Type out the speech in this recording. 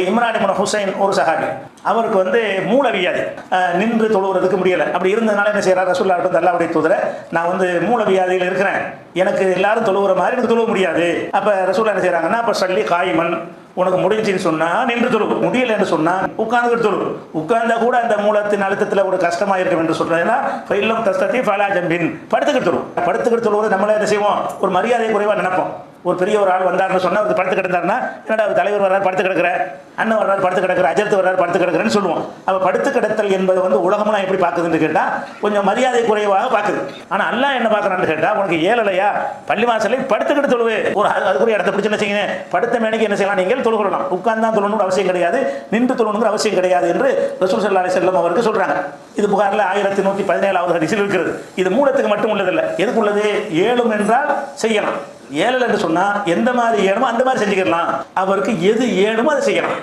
இம்ரான் இப்னு ஹுசைன் ஒரு சஹாபி, அவருக்கு மூலவியாதி, நின்று தொழுகிறதுக்கு முடியலை. அப்படி இருந்ததுனால என்ன செய்யறாரு, ரசூலுல்லாஹி அல்லாஹ்வுடைய தூதரை, நான் மூலவியாதியில் இருக்கிறேன், எனக்கு எல்லாரும் தொழுகிற மாதிரி எனக்கு தொழுக முடியாது. அப்ப ரசூலுல்லாஹி என்ன செய்யறாங்கன்னா, அப்ப சல்லி காயிமன், உனக்கு முடிஞ்சுன்னு சொன்னா நின்று தொழு, முடியல என்று சொன்னா உட்கார்ந்துட்டு தொழு. உட்கார்ந்தா கூட அந்த மூலத்தின் அழுத்தத்தில் ஒரு கஷ்டமா இருக்கும் என்று சொல்றேன்னா ஃபைல்லம் தஸ்ததி ஃபலா ஜம்பின், படுத்துக்கிட்டு தொழு. படுத்துக்கிட்டு தொழுவது நம்மளே என்ன செய்வோம், ஒரு மரியாதை குறைவா நினைப்போம். ஒரு பெரிய ஒரு ஆள் வந்தாருன்னு சொன்னா அவர் படுத்து கிடந்தாருன்னா, என்னடா தலைவர் வர்றாரு படுத்து கிடக்குற, அண்ணன் வர்றாரு படுத்து கிடக்குற, அஜர்த்து வர்றாரு படுத்து கிடக்குறேன்னு சொல்லுவோம். அப்ப படுத்து கிடத்தல் என்பது உலகமெல்லாம் எப்படி பார்க்குதுன்னு கேட்டா கொஞ்சம் மரியாதை குறைவாக பார்க்குது. ஆனா அல்லாஹ் என்ன பார்க்கறான்னு கேட்டா, உனக்கு ஏழலையா, பள்ளிவாசலை படுத்துக்கிட்டு தொழுவே, ஒரு அதுக்குரிய இடத்தை பிடிச்சு என்ன செய்யுங்க, படுத்த மேனைக்கு என்ன செய்யலாம், நீங்கள் தொழுகலாம். உட்கார்ந்து தான் தொழணும்னு அவசியம் கிடையாது, நின்று தொழணுங்கிற அவசியம் கிடையாது என்று ரசூல் ஸல்லல்லாஹு அலைஹி வஸல்லம் அவருக்கு சொல்றாங்க. இது புகாரில் 1117வது ஹதீஸில் இருக்கிறது. இது மூலத்துக்கு மட்டும் உள்ளதில்லை. எதுக்கு உள்ளது, ஏழும் என்றால் செய்யலாம், ஏழல் என்று சொன்னா எந்த மாதிரி ஏழுமோ அந்த மாதிரி செஞ்சுக்கலாம். அவருக்கு எது ஏழுமோ அதை செய்யலாம்.